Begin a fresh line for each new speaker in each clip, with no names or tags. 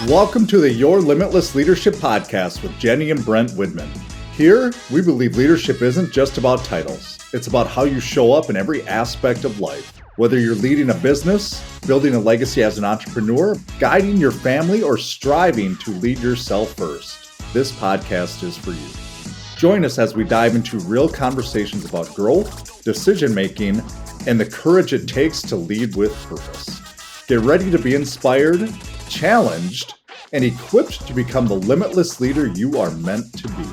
Welcome to the Your Limitless Leadership Podcast with Jenny and Brent Widman. Here, we believe leadership isn't just about titles. It's about how you show up in every aspect of life. Whether you're leading a business, building a legacy as an entrepreneur, guiding your family, or striving to lead yourself first, this podcast is for you. Join us as we dive into real conversations about growth, decision-making, and the courage it takes to lead with purpose. Get ready to be inspired, challenged, and equipped to become the limitless leader you are meant to be.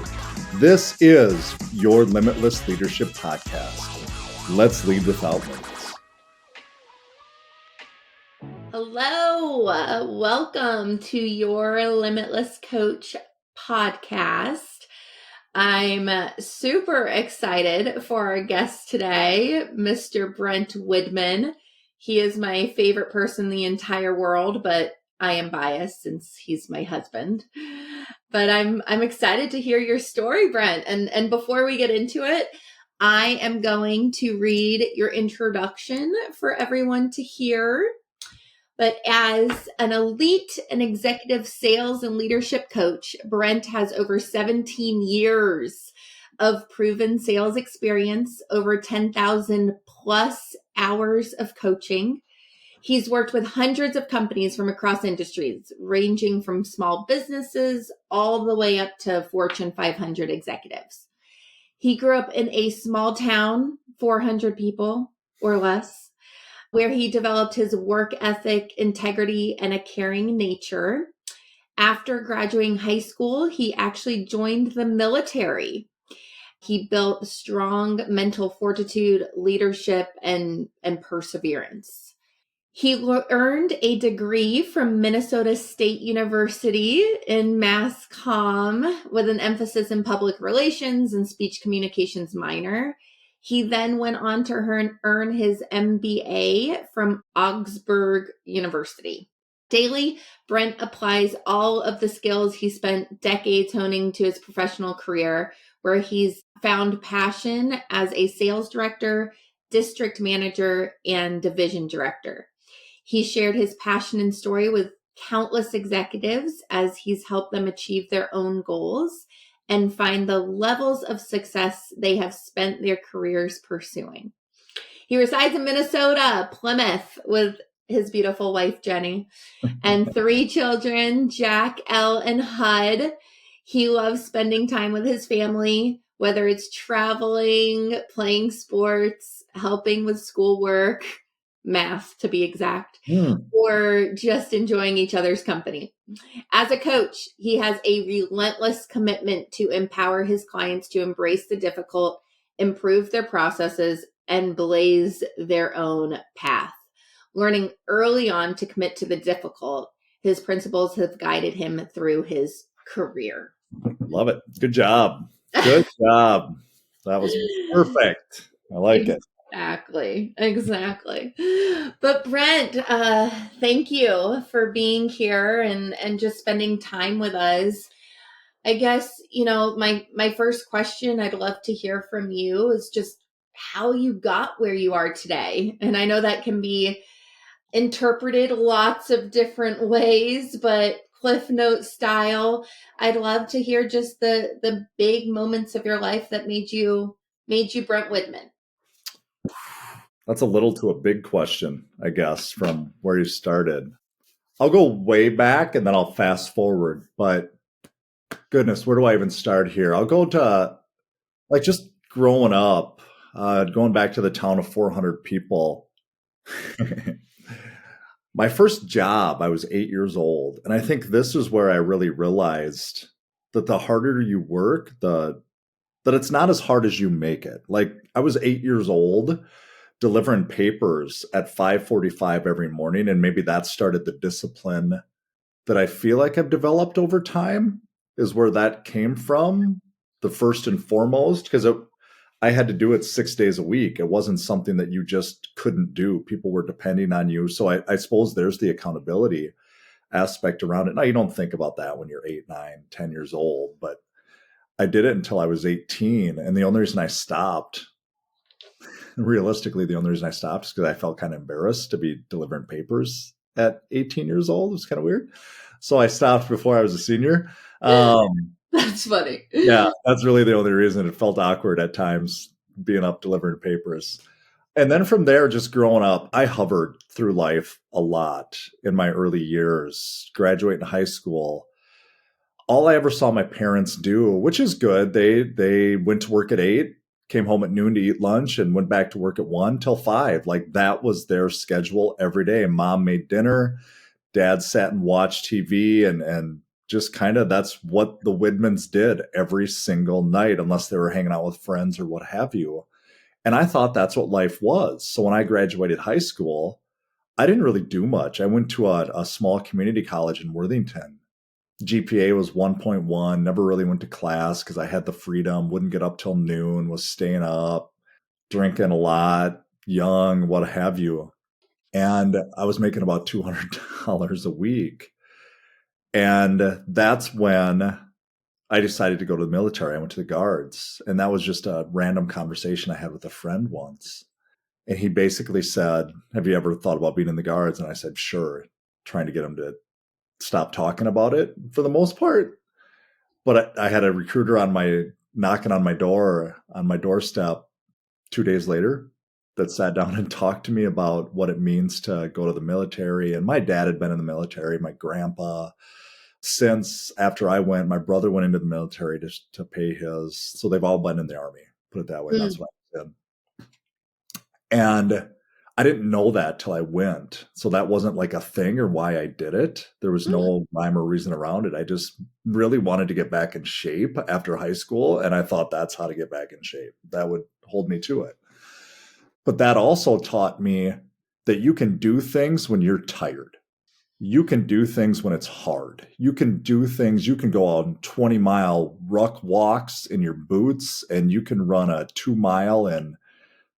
This is your Limitless Leadership Podcast. Let's lead without limits.
Hello, welcome to your Limitless Coach Podcast. I'm super excited for our guest today, Mr. Brent Widman. He is my favorite person in the entire world, but I am biased since he's my husband. But I'm excited to hear your story, Brent. And before we get into it, I am going to read your introduction for everyone to hear. But as an elite and executive sales and leadership coach, Brent has over 17 years of proven sales experience, over 10,000 plus hours of coaching. He's worked with hundreds of companies from across industries, ranging from small businesses all the way up to Fortune 500 executives. He grew up in a small town, 400 people or less, where he developed his work ethic, integrity, and a caring nature. After graduating high school, he actually joined the military. He built strong mental fortitude, leadership, and perseverance. He earned a degree from Minnesota State University in Mass Comm with an emphasis in public relations and speech communications minor. He then went on to earn his MBA from Augsburg University. Daily, Brent applies all of the skills he spent decades honing to his professional career, where he's found passion as a sales director, district manager, and division director. He shared his passion and story with countless executives as he's helped them achieve their own goals and find the levels of success they have spent their careers pursuing. He resides in Minnesota, Plymouth, with his beautiful wife, Jenny, and 3 children, Jack, Elle, and Hud. He loves spending time with his family, whether it's traveling, playing sports, helping with schoolwork, math to be exact, or just enjoying each other's company. As a coach, he has a relentless commitment to empower his clients to embrace the difficult, improve their processes, and blaze their own path. Learning early on to commit to the difficult, his principles have guided him through his career.
Love it. Good job. Good job. That was perfect. I like it.
Exactly. But Brent, thank you for being here and just spending time with us. I guess, my first question I'd love to hear from you is just how you got where you are today. And I know that can be interpreted lots of different ways, but Cliff Note style, I'd love to hear just the big moments of your life that made you Brent Widman.
That's a little to a big question, I guess, from where you started. I'll go way back and then I'll fast forward. But goodness, where do I even start here? I'll go to just growing up, going back to the town of 400 people. My first job, I was 8 years old. And I think this is where I really realized that the harder you work, that it's not as hard as you make it. I was 8 years old, delivering papers at 5:45 every morning. And maybe that started the discipline that I feel like I've developed over time, is where that came from, the first and foremost, because I had to do it 6 days a week. It wasn't something that you just couldn't do. People were depending on you. So I suppose there's the accountability aspect around it. Now, you don't think about that when you're 8, 9, 10 years old, but I did it until I was 18. And the only reason I stopped, realistically, the only reason I stopped is because I felt kind of embarrassed to be delivering papers at 18 years old. It was kind of weird. So I stopped before I was a senior. Um,
That's funny.
yeah, that's really the only reason. It felt awkward at times being up delivering papers. And then from there, just growing up, I hovered through life a lot in my early years, graduating high school. All I ever saw my parents do, which is good, they went to work at 8, came home at noon to eat lunch, and went back to work at 1 till 5. Like that was their schedule every day. Mom made dinner, dad sat and watched TV, and just kind of that's what the Widmans did every single night, unless they were hanging out with friends or what have you. And I thought that's what life was. So when I graduated high school, I didn't really do much. I went to a small community college in Worthington. GPA was 1.1, never really went to class because I had the freedom, wouldn't get up till noon, was staying up, drinking a lot, young, what have you. And I was making about $200 a week. And that's when I decided to go to the military. I went to the Guards. And that was just a random conversation I had with a friend once. And he basically said, "Have you ever thought about being in the Guards?" And I said, "Sure," trying to get him to stop talking about it for the most part. But I had a recruiter knocking on my doorstep 2 days later that sat down and talked to me about what it means to go to the military. And my dad had been in the military, my grandpa. Since after I went, my brother went into the military to pay his. So they've all been in the Army, put it that way. That's what I did. And I didn't know that till I went. So that wasn't like a thing or why I did it. There was no rhyme or reason around it. I just really wanted to get back in shape after high school. And I thought that's how to get back in shape. That would hold me to it. But that also taught me that you can do things when you're tired. You can do things when it's hard. You can do things, you can go on 20-mile ruck walks in your boots, and you can run a 2-mile in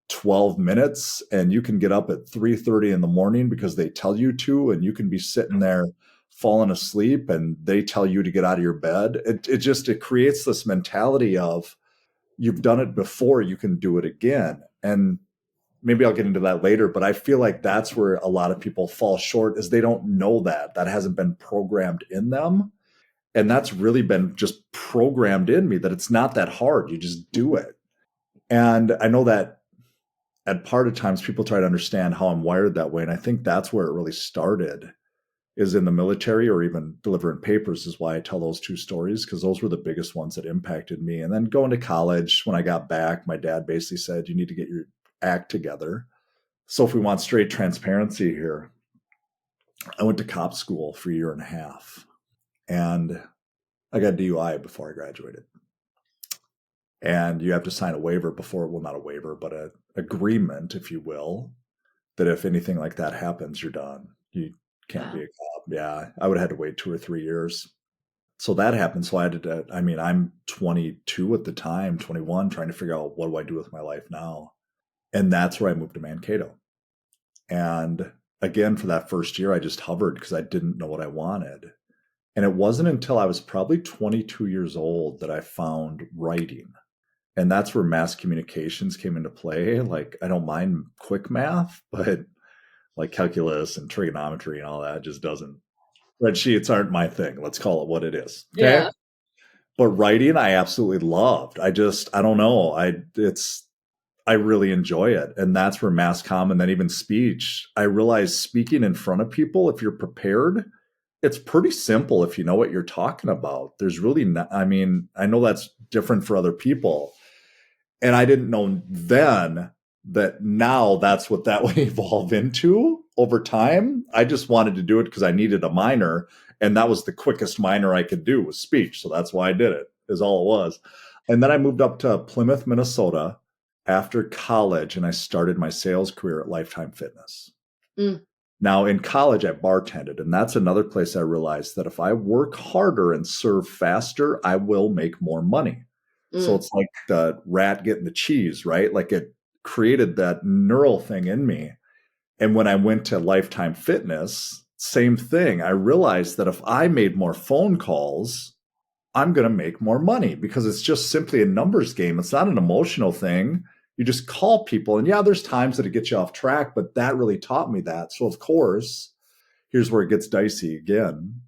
12 minutes, and you can get up at 3:30 in the morning because they tell you to, and you can be sitting there falling asleep and they tell you to get out of your bed. It creates this mentality of you've done it before, you can do it again. And maybe I'll get into that later, but I feel like that's where a lot of people fall short, is they don't know that hasn't been programmed in them. And that's really been just programmed in me, that it's not that hard. You just do it. And I know that at part of times people try to understand how I'm wired that way. And I think that's where it really started, is in the military, or even delivering papers is why I tell those two stories, because those were the biggest ones that impacted me. And then going to college, when I got back, my dad basically said, "You need to get your act together." So if we want straight transparency here, I went to cop school for a year and a half, and I got DUI before I graduated. And you have to sign a waiver before, well, not a waiver, but an agreement, if you will, that if anything like that happens, you're done. You can't be a cop. Yeah, I would have had to wait 2 or 3 years. So that happened. So I had to, I'm 22 at the time, 21, trying to figure out, what do I do with my life now? And that's where I moved to Mankato. And again, for that first year, I just hovered because I didn't know what I wanted. And it wasn't until I was probably 22 years old that I found writing. And that's where mass communications came into play. Like, I don't mind quick math, but like calculus and trigonometry and all that just doesn't. Spreadsheets aren't my thing. Let's call it what it is. Okay. Yeah. But writing, I absolutely loved. I don't know. I really enjoy it. And that's where mass comm, and then even speech. I realize speaking in front of people, if you're prepared, it's pretty simple if you know what you're talking about. There's really not, I know that's different for other people. And I didn't know then that now that's what that would evolve into over time. I just wanted to do it because I needed a minor, and that was the quickest minor I could do, was speech. So that's why I did it, is all it was. And then I moved up to Plymouth, Minnesota after college, and I started my sales career at Lifetime Fitness. Now, in college, I bartended, and that's another place I realized that if I work harder and serve faster, I will make more money. So it's like the rat getting the cheese, right? Like, it created that neural thing in me. And when I went to Lifetime Fitness, same thing. I realized that if I made more phone calls, I'm going to make more money, because it's just simply a numbers game. It's not an emotional thing. You just call people, and yeah, there's times that it gets you off track, but that really taught me that. So of course, here's where it gets dicey again.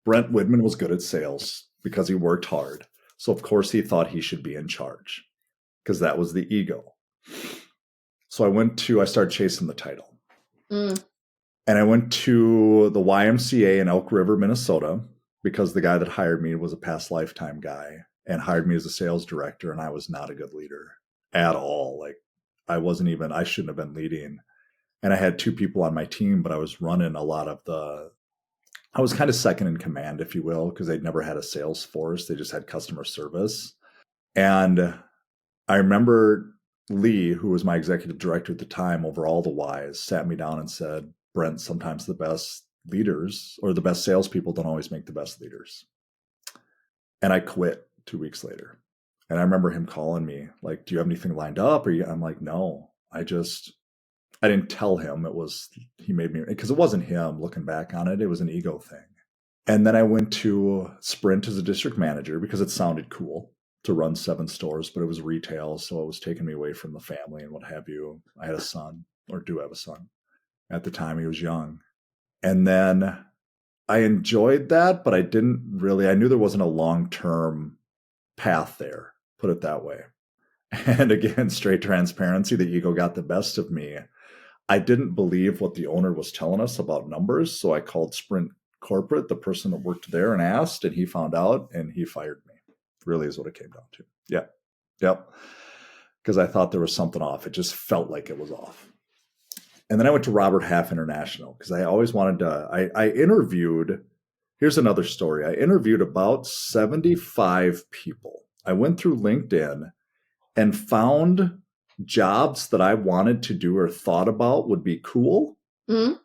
Brent Widman was good at sales because he worked hard. So of course he thought he should be in charge because that was the ego. So I started chasing the title. And I went to the YMCA in Elk River, Minnesota, because the guy that hired me was a past lifetime guy and hired me as a sales director. And I was not a good leader at all. Like I shouldn't have been leading. And I had 2 people on my team, but I was running a lot of I was kind of second in command, if you will, because they'd never had a sales force. They just had customer service. And I remember Lee, who was my executive director at the time over all the Ys, sat me down and said, Brent, sometimes the best leaders or the best salespeople don't always make the best leaders. And I quit 2 weeks later. And I remember him calling me like, do you have anything lined up? I'm like, no, I didn't tell him. He made me, because it wasn't him looking back on it. It was an ego thing. And then I went to Sprint as a district manager because it sounded cool to run 7 stores, but it was retail. So it was taking me away from the family and what have you. I had a son, or do have a son. At the time, he was young. And then I enjoyed that, but I knew there wasn't a long-term path there, put it that way. And again, straight transparency, the ego got the best of me. I didn't believe what the owner was telling us about numbers. So I called Sprint Corporate, the person that worked there, and asked, and he found out and he fired me. Really is what it came down to. Yeah. Yep. Because I thought there was something off. It just felt like it was off. And then I went to Robert Half International because I always wanted to, I interviewed, here's another story. I interviewed about 75 people. I went through LinkedIn and found jobs that I wanted to do or thought about would be cool. Mm-hmm.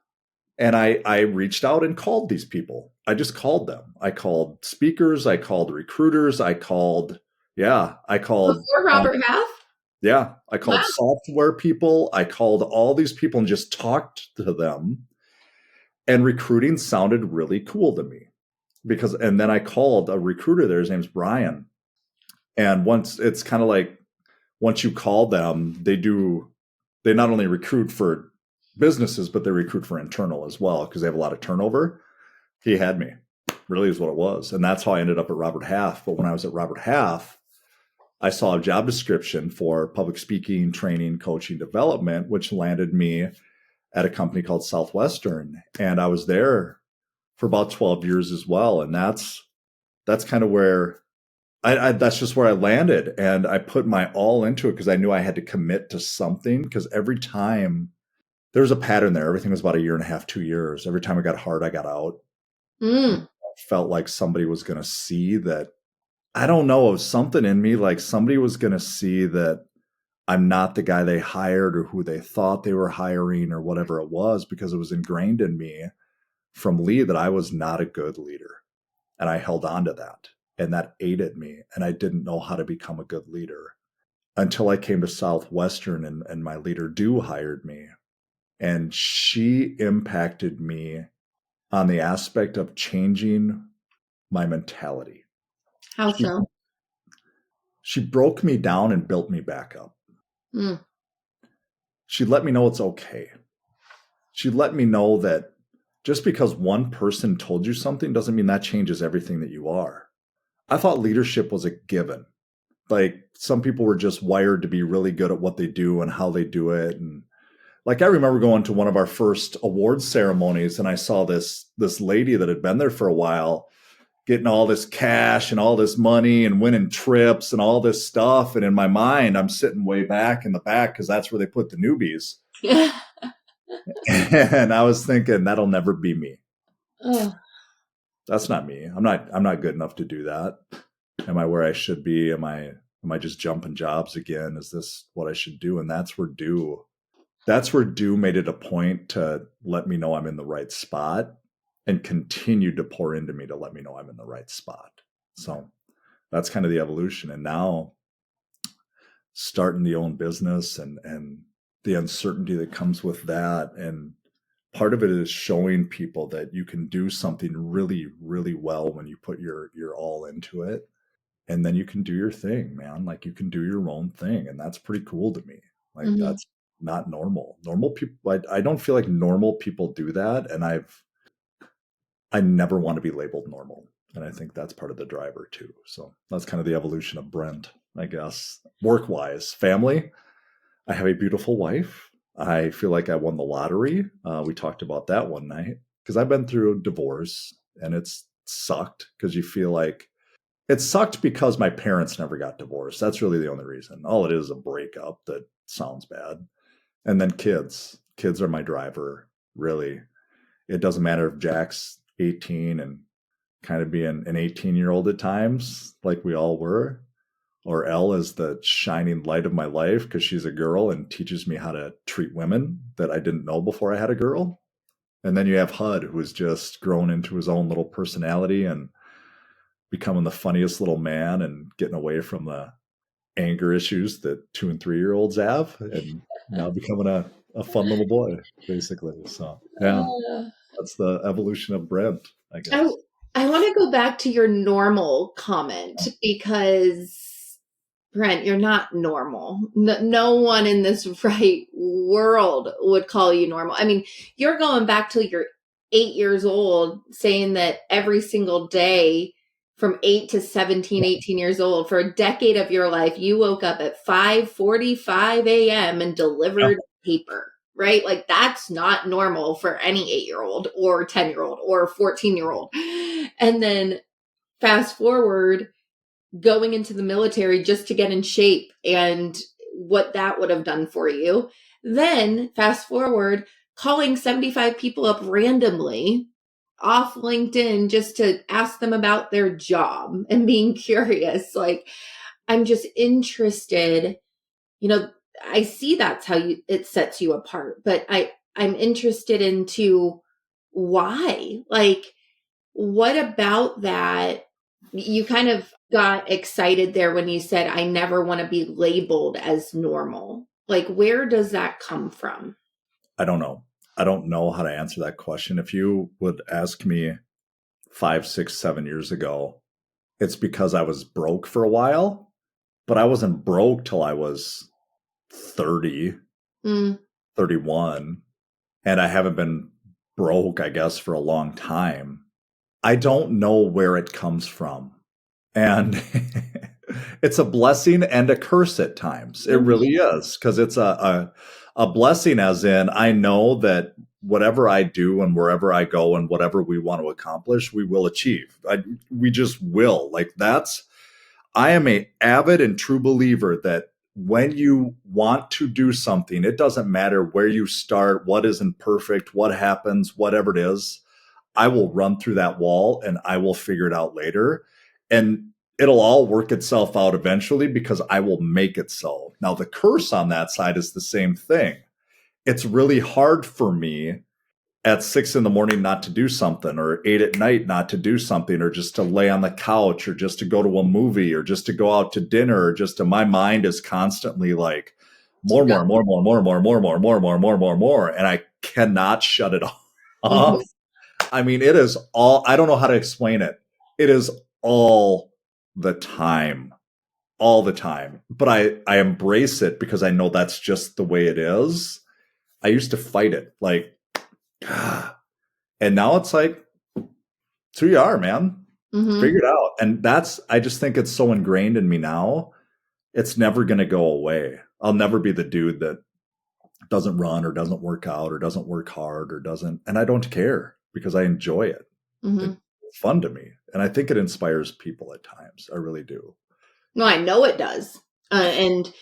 And I reached out and called these people. I just called them. I called speakers. I called recruiters. I called.
Before Robert Half?
Yeah. I called software people. I called all these people and just talked to them. And recruiting sounded really cool to me and then I called a recruiter there. His name's Brian. And once you call them, they not only recruit for businesses, but they recruit for internal as well because they have a lot of turnover. He had me, really is what it was. And that's how I ended up at Robert Half. But when I was at Robert Half, I saw a job description for public speaking, training, coaching, development, which landed me at a company called Southwestern. And I was there for about 12 years as well. And that's kind of where that's just where I landed. And I put my all into it because I knew I had to commit to something, because every time there was a pattern there. Everything was about 1.5 years, 2 years. Every time it got hard, I got out. I felt like somebody was going to see that. I don't know, it was something in me, like somebody was going to see that I'm not the guy they hired or who they thought they were hiring or whatever it was, because it was ingrained in me from Lee that I was not a good leader. And I held on to that. And that ate at me. And I didn't know how to become a good leader until I came to Southwestern and my leader hired me. And she impacted me on the aspect of changing my mentality.
How so?
She broke me down and built me back up. She let me know it's okay. She let me know that just because one person told you something doesn't mean that changes everything that you are. I thought leadership was a given. Like some people were just wired to be really good at what they do and how they do it. And like, I remember going to one of our first awards ceremonies and I saw this lady that had been there for a while getting all this cash and all this money and winning trips and all this stuff. And in my mind, I'm sitting way back in the back because that's where they put the newbies. And I was thinking, that'll never be me. That's not me. I'm not good enough to do that. Am I where I should be? Am I just jumping jobs again? Is this what I should do? And that's where Do made it a point to let me know I'm in the right spot and continued to pour into me to let me know I'm in the right spot. So that's kind of the evolution. And now starting the own business and the uncertainty that comes with that. And part of it is showing people that you can do something really, really well when you put your all into it. And then you can do your thing, man. Like you can do your own thing. And that's pretty cool to me. Like that's not normal. Normal people, I don't feel like normal people do that. And I never want to be labeled normal. And I think that's part of the driver too. So that's kind of the evolution of Brent, I guess. Work-wise, family, I have a beautiful wife. I feel like I won the lottery. We talked about that one night because I've been through a divorce and it's sucked because you feel like it sucked because my parents never got divorced. That's really the only reason. All it is a breakup that sounds bad. And then kids. Kids are my driver, really. It doesn't matter if Jack's 18 and kind of being an 18-year-old at times, like we all were, or Elle is the shining light of my life because she's a girl and teaches me how to treat women that I didn't know before I had a girl. And then you have Hud, who has just grown into his own little personality and becoming the funniest little man and getting away from the anger issues that 2 and 3-year-olds have, and now becoming a fun little boy, basically. So yeah, that's the evolution of Brent, I guess.
I want to go back to your normal comment because, Brent, you're not normal. No one in this right world would call you normal. I mean, you're going back till you're 8 years old saying that every single day from 8 to 17, 18 years old, for a decade of your life, you woke up at 5:45 a.m. and delivered paper, right? Like that's not normal for any 8-year-old or 10-year-old or 14-year-old. And then fast forward, going into the military just to get in shape and what that would have done for you. Then fast forward, calling 75 people up randomly off LinkedIn just to ask them about their job and being curious. Like, I'm just interested, I see that's how it sets you apart, but I'm interested into why, like, what about that? You kind of got excited there when you said, I never want to be labeled as normal. Like, where does that come from?
I don't know. I don't know how to answer that question. If you would ask me 5, 6, 7 years ago, it's because I was broke for a while, but I wasn't broke till I was 30, 31, and I haven't been broke, I guess, for a long time. I don't know where it comes from. And it's a blessing and a curse at times. It really is, because it's a blessing as in I know that whatever I do and wherever I go and whatever we want to accomplish, we will achieve. We just will. Like I am an avid and true believer that when you want to do something, it doesn't matter where you start, what isn't perfect, what happens, whatever it is, I will run through that wall and I will figure it out later. And it'll all work itself out eventually because I will make it so. Now, the curse on that side is the same thing. It's really hard for me at 6 a.m. not to do something, or 8 p.m. not to do something, or just to lay on the couch, or just to go to a movie, or just to go out to dinner, or just to, my mind is constantly like more. And I cannot shut it off. I mean, it is all, I don't know how to explain it. It is all the time, but I embrace it because I know that's just the way it is. I used to fight it like, and now it's like, it's who you are, man. Figure it out. And I just think it's so ingrained in me now. It's never going to go away. I'll never be the dude that doesn't run or doesn't work out or doesn't work hard or doesn't. And I don't care because I enjoy it. It's fun to me. And I think it inspires people at times. I really do.
No, I know it does. And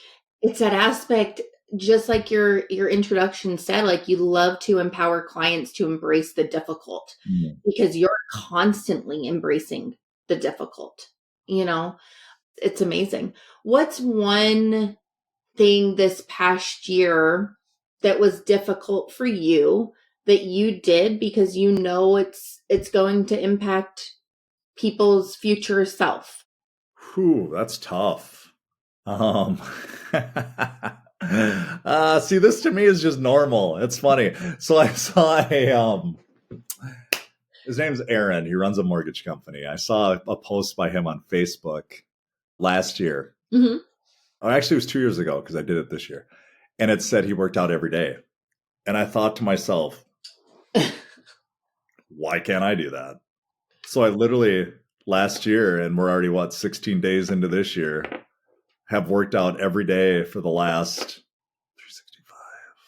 it's that aspect, just like your introduction said, like you love to empower clients to embrace the difficult because you're constantly embracing the difficult. It's amazing. What's one thing this past year that was difficult for you that you did because it's going to impact people's future self?
Whew, that's tough. See, this to me is just normal. It's funny. So I saw his name's Aaron. He runs a mortgage company. I saw a post by him on Facebook last year. Or actually, it was 2 years ago because I did it this year. And it said he worked out every day. And I thought to myself, why can't I do that? So I literally last year, and we're already 16 days into this year, have worked out every day for the last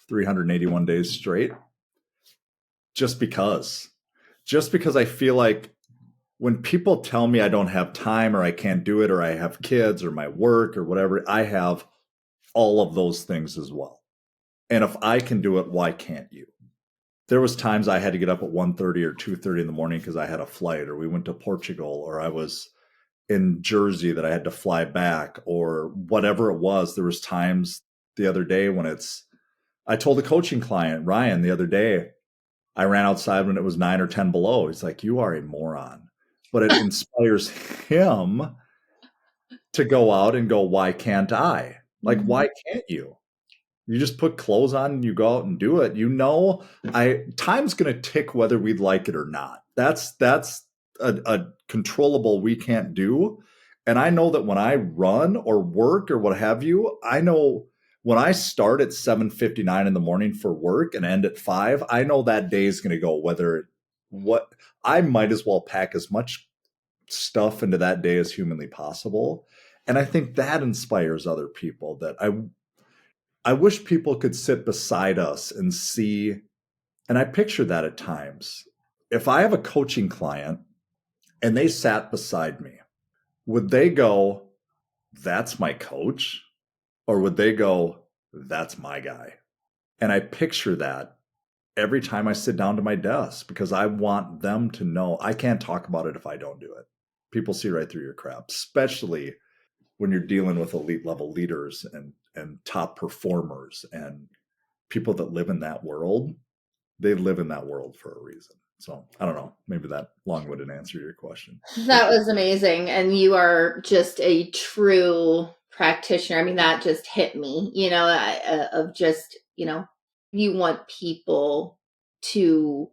381 days straight. Just because I feel like when people tell me I don't have time or I can't do it or I have kids or my work or whatever, I have all of those things as well. And if I can do it, why can't you? There was times I had to get up at 1:30 or 2:30 in the morning because I had a flight, or we went to Portugal, or I was in Jersey that I had to fly back, or whatever it was. There was times the other day when I told a coaching client, Ryan, the other day, I ran outside when it was 9 or 10 below. He's like, you are a moron. But it inspires him to go out and go, why can't I? Like, why can't you? You just put clothes on and you go out and do it. Time's going to tick whether we'd like it or not. That's a controllable we can't do. And I know that when I run or work or what have you, I know when I start at 7:59 in the morning for work and end at 5, I know that day is going to go I might as well pack as much stuff into that day as humanly possible. And I think that inspires other people. That I wish people could sit beside us and see, and I picture that at times. If I have a coaching client and they sat beside me, would they go, that's my coach? Or would they go, that's my guy? And I picture that every time I sit down to my desk because I want them to know I can't talk about it if I don't do it. People see right through your crap, especially when you're dealing with elite level leaders and top performers and people that live in that world. They live in that world for a reason. So I don't know, maybe that long-winded answer to your question.
That was amazing. And you are just a true practitioner. I mean, that just hit me, of just, you want people to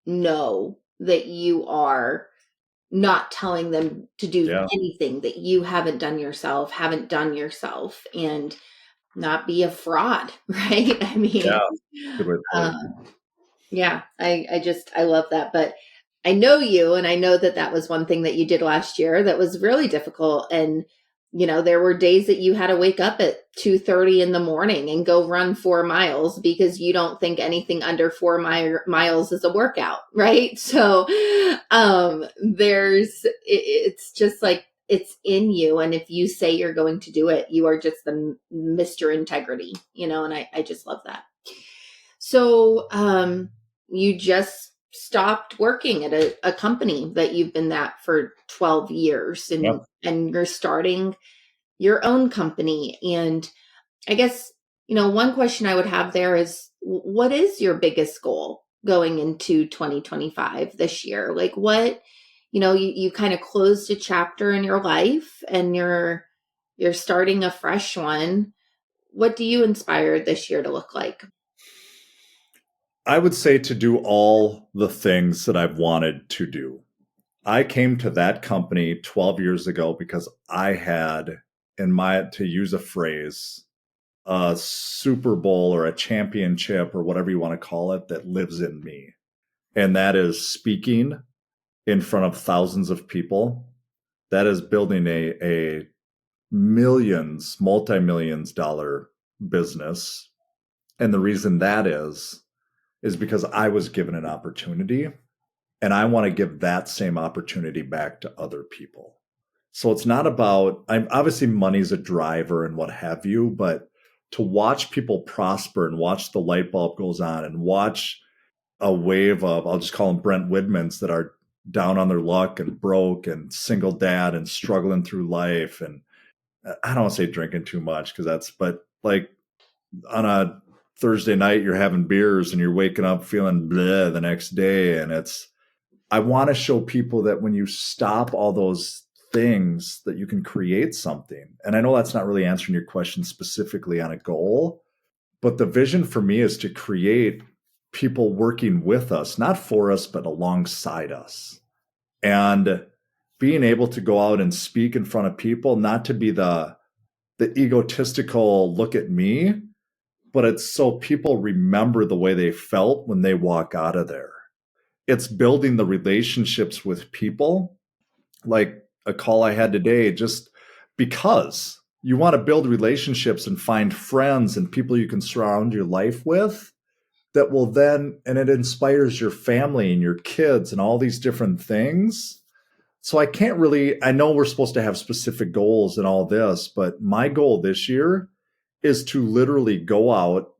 know that you are not telling them to do anything that you haven't done yourself, and not be a fraud, right? I mean,
good way to put it.
I love that. But I know you, and I know that was one thing that you did last year that was really difficult. And, there were days that you had to wake up at 2:30 in the morning and go run 4 miles because you don't think anything under 4 miles is a workout. Right. So, it's just like, it's in you. And if you say you're going to do it, you are just the Mr. Integrity, and I just love that. So, you just stopped working at a company that you've been at for 12 years and you're starting your own company. And I guess, one question I would have there is, what is your biggest goal going into 2025 this year? Like what, you kind of closed a chapter in your life and you're starting a fresh one. What do you inspire this year to look like?
I would say to do all the things that I've wanted to do. I came to that company 12 years ago because I had, to use a phrase, a Super Bowl or a championship or whatever you want to call it that lives in me. And that is speaking in front of thousands of people. That is building a multi-millions dollar business. And the reason that is because I was given an opportunity and I want to give that same opportunity back to other people. So it's not about, obviously money's a driver and what have you, but to watch people prosper and watch the light bulb goes on and watch a wave of, I'll just call them Brent Widmans that are down on their luck and broke and single dad and struggling through life. And I don't want to say drinking too much but like on a Thursday night, you're having beers and you're waking up feeling bleh the next day. And I want to show people that when you stop all those things that you can create something. And I know that's not really answering your question specifically on a goal, but the vision for me is to create people working with us, not for us, but alongside us. And being able to go out and speak in front of people, not to be the egotistical look at me, but it's so people remember the way they felt when they walk out of there. it's building the relationships with people, like a call I had today, just because you want to build relationships and find friends and people you can surround your life with that will then, and it inspires your family and your kids and all these different things. So I know we're supposed to have specific goals and all this, but my goal this year is to literally go out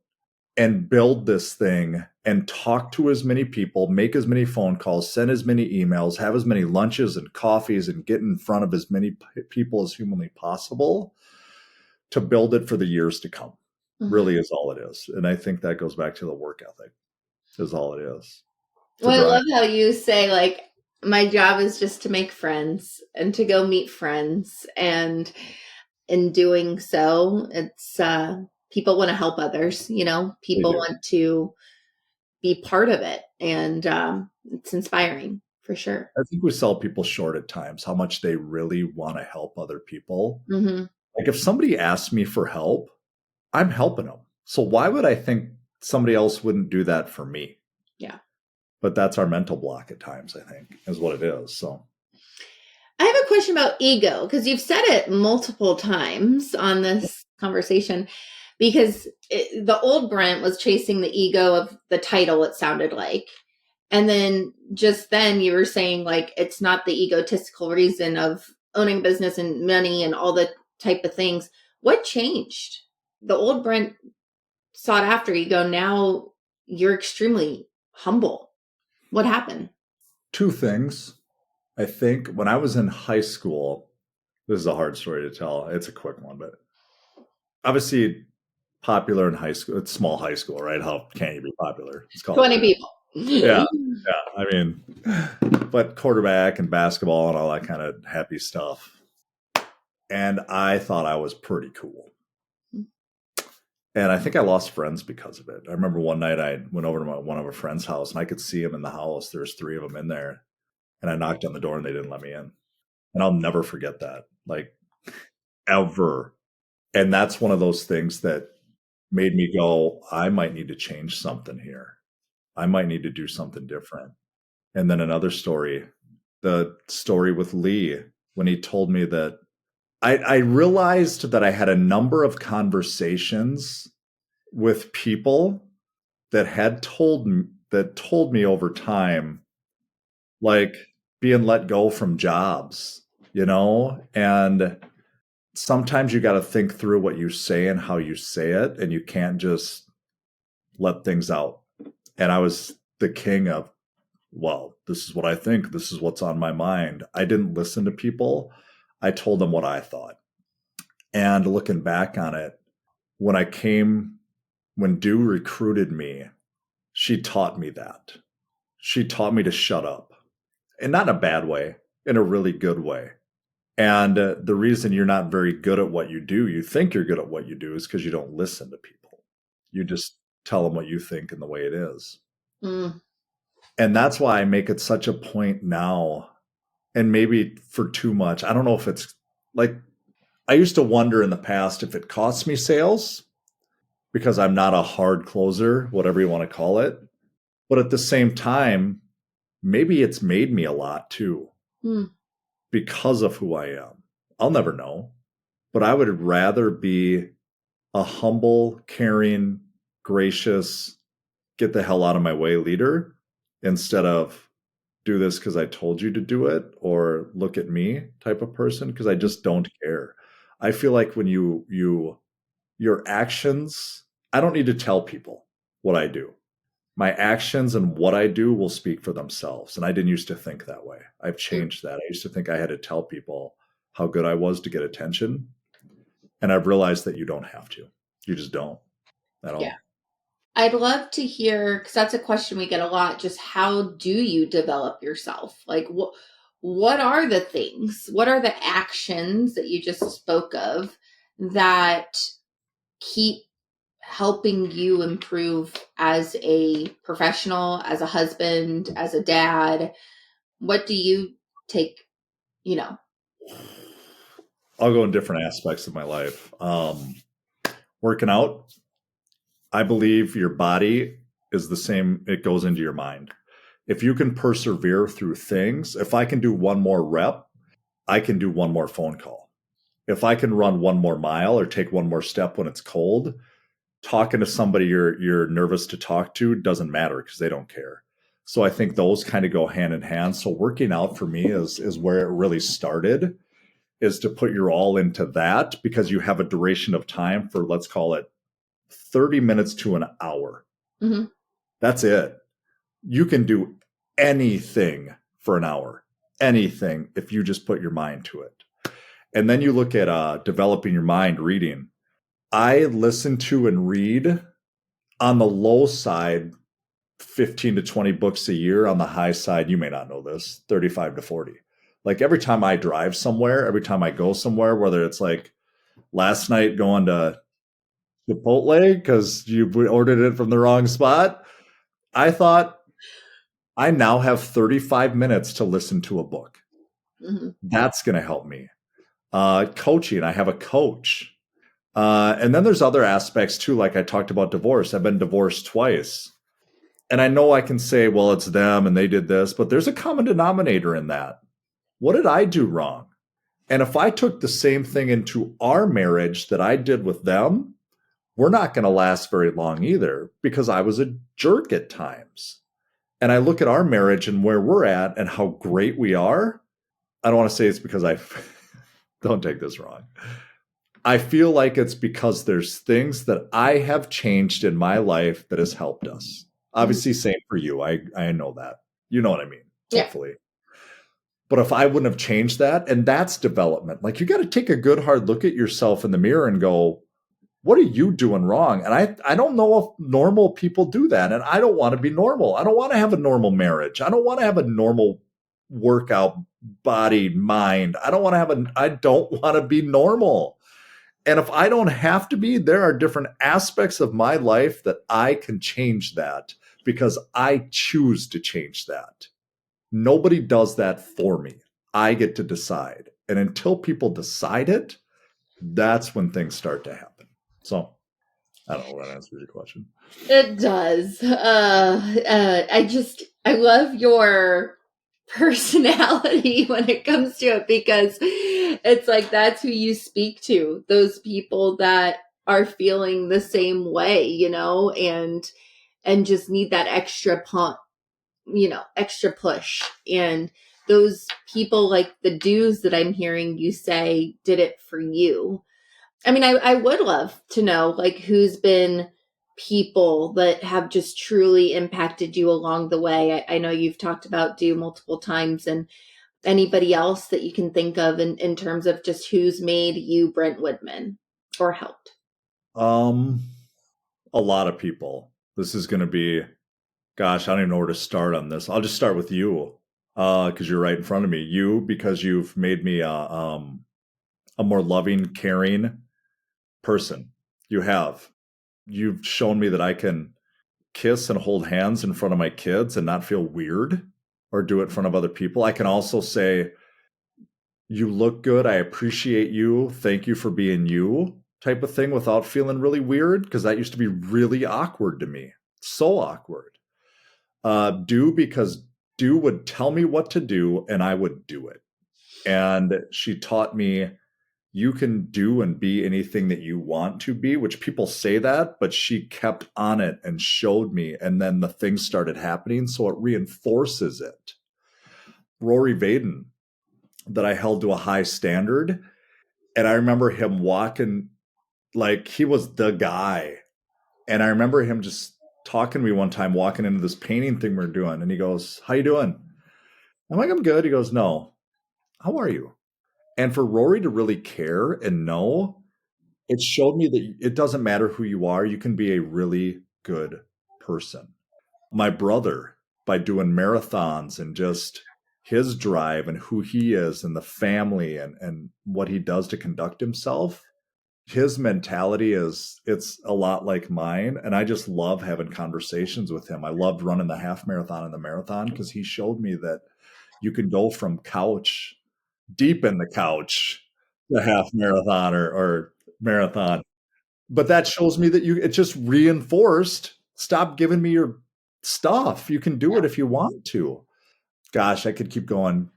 and build this thing and talk to as many people, make as many phone calls, send as many emails, have as many lunches and coffees, and get in front of as many people as humanly possible to build it for the years to come. Really is all it is. And I think that goes back to the work ethic is all it is.
Well, I love how you say, like, my job is just to make friends and to go meet friends. And in doing so, it's people want to help others, people want to be part of it. And it's inspiring for sure.
I think we sell people short at times, how much they really want to help other people. Like if somebody asks me for help, I'm helping them. So why would I think somebody else wouldn't do that for me?
Yeah.
But that's our mental block at times, I think, is what it is. So
I have a question about ego, because you've said it multiple times on this conversation, because the old Brent was chasing the ego of the title, it sounded like. And then just then you were saying, like, it's not the egotistical reason of owning business and money and all the type of things. What changed? The old Brent sought after ego. Now you're extremely humble. What happened?
Two things. I think when I was in high school, this is a hard story to tell. It's a quick one, but obviously popular in high school. It's small high school, right? How can you be popular? It's called
20 people.
Yeah. I mean, but quarterback and basketball and all that kind of happy stuff. And I thought I was pretty cool. And I think I lost friends because of it. I remember one night I went over to one of a friend's house and I could see him in the house. There's 3 of them in there. And I knocked on the door and they didn't let me in. And I'll never forget that, like, ever. And that's one of those things that made me go, I might need to change something here. I might need to do something different. And then another story, the story with Lee, when he told me that I realized that I had a number of conversations with people that had told me over time, like being let go from jobs, and sometimes you got to think through what you say and how you say it, and you can't just let things out. And I was the king of, well, this is what I think. This is what's on my mind. I didn't listen to people. I told them what I thought. And looking back on it, when Dew recruited me, she taught me that. She taught me to shut up. And not in a bad way, in a really good way. And the reason you're not very good at what you do, you think you're good at what you do, is because you don't listen to people. You just tell them what you think and the way it is. And that's why I make it such a point now, and maybe for too much. I don't know if it's like, I used to wonder in the past if it costs me sales because I'm not a hard closer, whatever you want to call it. But at the same time, maybe it's made me a lot too because of who I am. I'll never know. But I would rather be a humble, caring, gracious, get the hell out of my way leader instead of do this because I told you to do it or look at me type of person, because I just don't care. I feel like when your actions, I don't need to tell people what I do. My actions and what I do will speak for themselves. And I didn't used to think that way. I've changed that. I used to think I had to tell people how good I was to get attention. And I've realized that you don't have to. You just don't at all.
Yeah. I'd love to hear, because that's a question we get a lot, just how do you develop yourself? Like, what are the things? What are the actions that you just spoke of that keep helping you improve as a professional, as a husband, as a dad? What do you take,
I'll go in different aspects of my life. Working out, I believe your body is the same. It goes into your mind. If you can persevere through things, if I can do one more rep, I can do one more phone call. If I can run one more mile or take one more step when it's cold, talking to somebody you're nervous to talk to doesn't matter because they don't care. So I think those kind of go hand in hand. So working out for me is where it really started, is to put your all into that, because you have a duration of time for, let's call it 30 minutes to an hour.
Mm-hmm.
That's it. You can do anything for an hour, anything, if you just put your mind to it. And then you look at developing your mind, reading. I listen to and read, on the low side, 15 to 20 books a year. On the high side, you may not know this, 35 to 40. Like every time I drive somewhere, every time I go somewhere, whether it's like last night going to Chipotle because you ordered it from the wrong spot, I thought, I now have 35 minutes to listen to a book.
Mm-hmm.
That's going to help me. Coaching, I have a coach. And then there's other aspects too, like I talked about divorce. I've been divorced twice. And I know I can say, well, it's them and they did this, but there's a common denominator in that. What did I do wrong? And if I took the same thing into our marriage that I did with them, we're not going to last very long either, because I was a jerk at times. And I look at our marriage and where we're at and how great we are. I don't want to say it's because don't take this wrong. I feel like it's because there's things that I have changed in my life that has helped us. Obviously, same for you. I know that. You know what I mean, hopefully. Yeah. But if I wouldn't have changed that, and that's development. Like, you got to take a good hard look at yourself in the mirror and go, what are you doing wrong? And I don't know if normal people do that. And I don't want to be normal. I don't want to have a normal marriage. I don't want to have a normal workout body, mind. I don't want to be normal. And if I don't have to be, there are different aspects of my life that I can change that, because I choose to change that. Nobody does that for me. I get to decide. And until people decide it, that's when things start to happen. So I don't know if that answers your question.
It does. I love your personality when it comes to it, because it's like, that's who you speak to, those people that are feeling the same way, and just need that extra pump, extra push. And those people, like the do's that I'm hearing you say, did it for you. I mean, I would love to know, like, who's been people that have just truly impacted you along the way. I know you've talked about Do multiple times, and anybody else that you can think of in terms of just who's made you Brent Widman or helped.
A lot of people. This is going to be, gosh, I don't even know where to start on this. I'll just start with you, because you're right in front of me. You, because you've made me a more loving, caring person. You've shown me that I can kiss and hold hands in front of my kids and not feel weird, or do it in front of other people. I can also say, you look good, I appreciate you, thank you for being you, type of thing, without feeling really weird, because that used to be really awkward to me. So awkward. Do, because Do would tell me what to do and I would do it. And she taught me, you can do and be anything that you want to be, which people say that, but she kept on it and showed me. And then the things started happening. So it reinforces it. Rory Vaden, that I held to a high standard. And I remember him walking like he was the guy. And I remember him just talking to me one time, walking into this painting thing we're doing. And he goes, how you doing? I'm like, I'm good. He goes, no, how are you? And for Rory to really care and know, it showed me that it doesn't matter who you are. You can be a really good person. My brother, by doing marathons and just his drive and who he is and the family and what he does to conduct himself, his mentality it's a lot like mine. And I just love having conversations with him. I loved running the half marathon and the marathon, because he showed me that you can go from couch, deep in the couch, the half marathon or marathon. But that shows me that it just reinforced, stop giving me your stuff. You can do it if you want to. Gosh, I could keep going.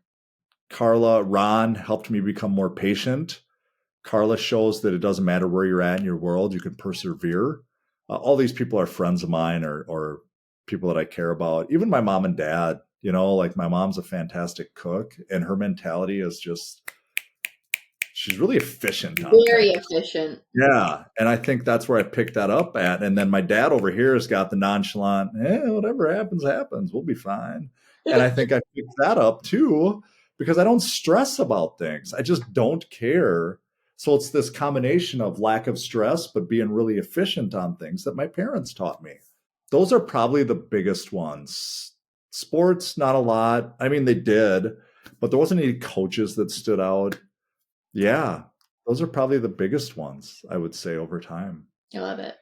Ron helped me become more patient. Carla shows that it doesn't matter where you're at in your world, you can persevere. All these people are friends of mine or people that I care about. Even my mom and dad, like my mom's a fantastic cook and her mentality is just, she's really efficient on
Very
things.
efficient.
Yeah. And I think that's where I picked that up at. And then my dad over here has got the nonchalant, whatever happens, happens. We'll be fine. And I think I picked that up too, because I don't stress about things. I just don't care. So it's this combination of lack of stress, but being really efficient on things that my parents taught me. Those are probably the biggest ones. Sports, not a lot. I mean, they did, but there wasn't any coaches that stood out. Yeah, those are probably the biggest ones, I would say, over time.
I love it.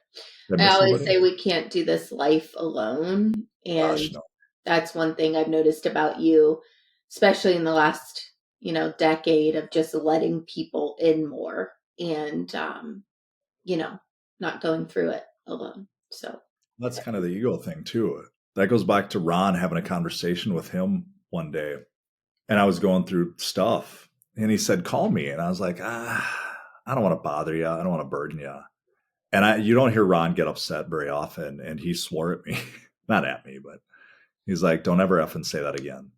Did I
I
miss
always
somebody?
say we can't do this life alone. And
Gosh, no.
that's one thing I've noticed about you, especially in the last, decade of just letting people in more and, not going through it alone. So
That's kind of the ego thing, too. That goes back to Ron having a conversation with him one day. And I was going through stuff. And he said, call me. And I was like, I don't want to bother you. I don't want to burden you. And you don't hear Ron get upset very often. And he swore at me, not at me, but he's like, don't ever effing say that again.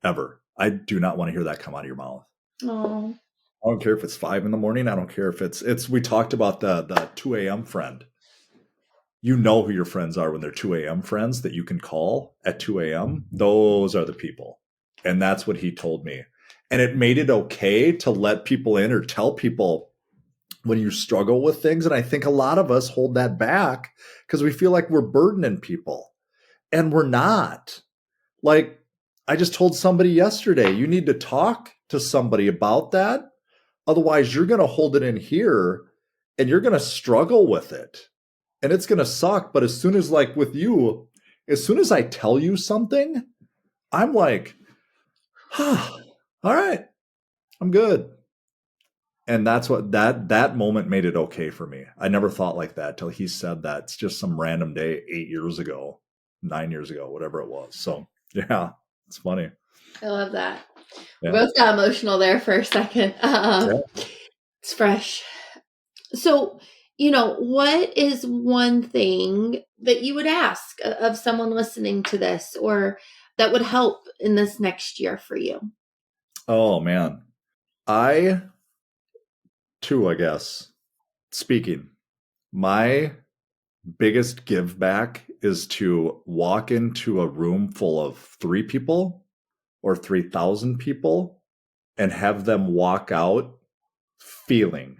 Ever. I do not want to hear that come out of your mouth.
oh,
I don't care if it's 5 a.m. I don't care if it's, we talked about the 2 a.m. friend. You know who your friends are when they're 2 a.m. friends that you can call at 2 a.m. Those are the people. And that's what he told me. And it made it okay to let people in or tell people when you struggle with things. And I think a lot of us hold that back because we feel like we're burdening people. And we're not. Like, I just told somebody yesterday, you need to talk to somebody about that. Otherwise, you're going to hold it in here and you're going to struggle with it. And it's going to suck. But as soon as, like with you, as soon as I tell you something, I'm like, all right, I'm good. And that's what that moment made it okay for me. I never thought like that till he said that. It's just some random day 8 years ago, 9 years ago, whatever it was. So yeah, it's funny.
I love that.
Yeah.
We both got emotional there for a second. It's fresh. So, what is one thing that you would ask of someone listening to this or that would help in this next year for you?
Oh man. I guess, speaking, my biggest give back is to walk into a room full of 3 people or 3,000 people and have them walk out feeling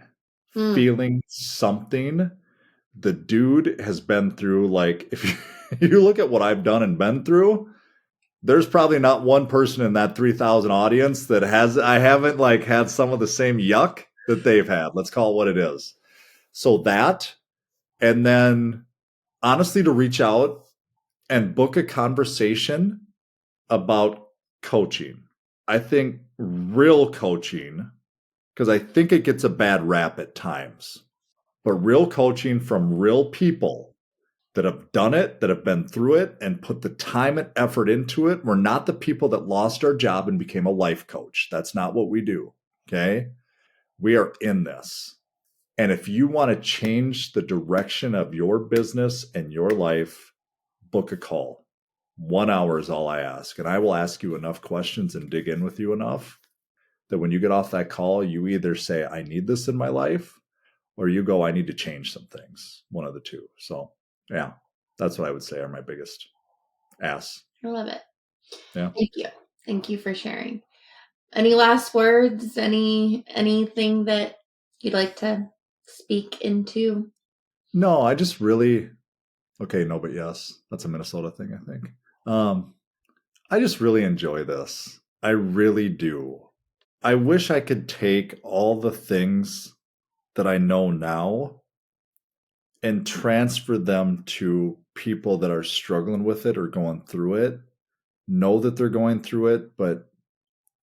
something. The dude has been through, like, if you look at what I've done and been through, there's probably not one person in that 3,000 audience that I haven't like had some of the same yuck that they've had. Let's call it what it is. So that, and then honestly, to reach out and book a conversation about coaching. I think real coaching, because I think it gets a bad rap at times, but real coaching from real people that have done it, that have been through it and put the time and effort into it. We're not the people that lost our job and became a life coach. That's not what we do. Okay. We are in this. And if you want to change the direction of your business and your life, book a call. 1 hour is all I ask. And I will ask you enough questions and dig in with you enough that when you get off that call, you either say, I need this in my life, or you go, I need to change some things. One of the two. So yeah, that's what I would say are my biggest asks.
I love it.
Yeah.
Thank you. Thank you for sharing. Any last words? Anything that you'd like to speak into?
No, I just really, okay, no, but yes, that's a Minnesota thing, I think. I just really enjoy this. I really do. I wish I could take all the things that I know now and transfer them to people that are struggling with it or going through it, know that they're going through it, but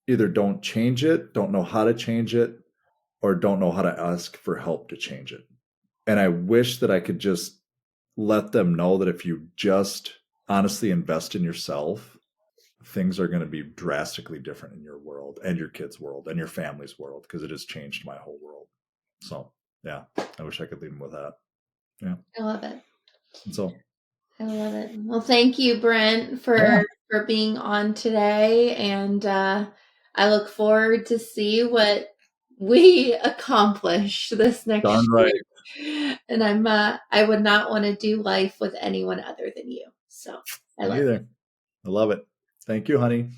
either don't change it, don't know how to change it, or don't know how to ask for help to change it. And I wish that I could just let them know that if you just honestly invest in yourself, things are going to be drastically different in your world and your kids' world and your family's world, because it has changed my whole world. So, yeah, I wish I could leave them with that. Yeah.
I love it.
And so,
I love it. Well, thank you, Brent, for being on today. And I look forward to see what we accomplish this next
darn right.
year. And I would not want to do life with anyone other than you. So I love it.
I love it. Thank you, honey.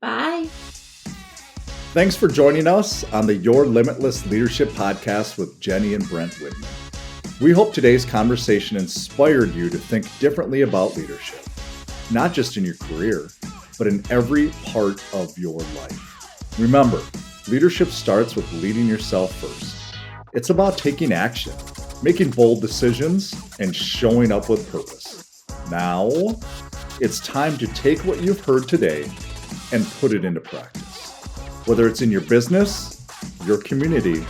Bye.
Thanks for joining us on the Your Limitless Leadership Podcast with Jenny and Brent Widman. We hope today's conversation inspired you to think differently about leadership, not just in your career, but in every part of your life. Remember, leadership starts with leading yourself first. It's about taking action, making bold decisions, and showing up with purpose. Now, it's time to take what you've heard today and put it into practice. Whether it's in your business, your community,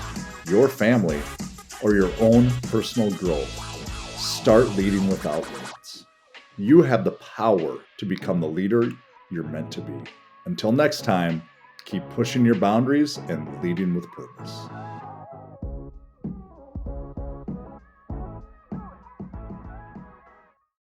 your family, or your own personal growth, start leading without limits. You have the power to become the leader you're meant to be. Until next time, keep pushing your boundaries and leading with purpose.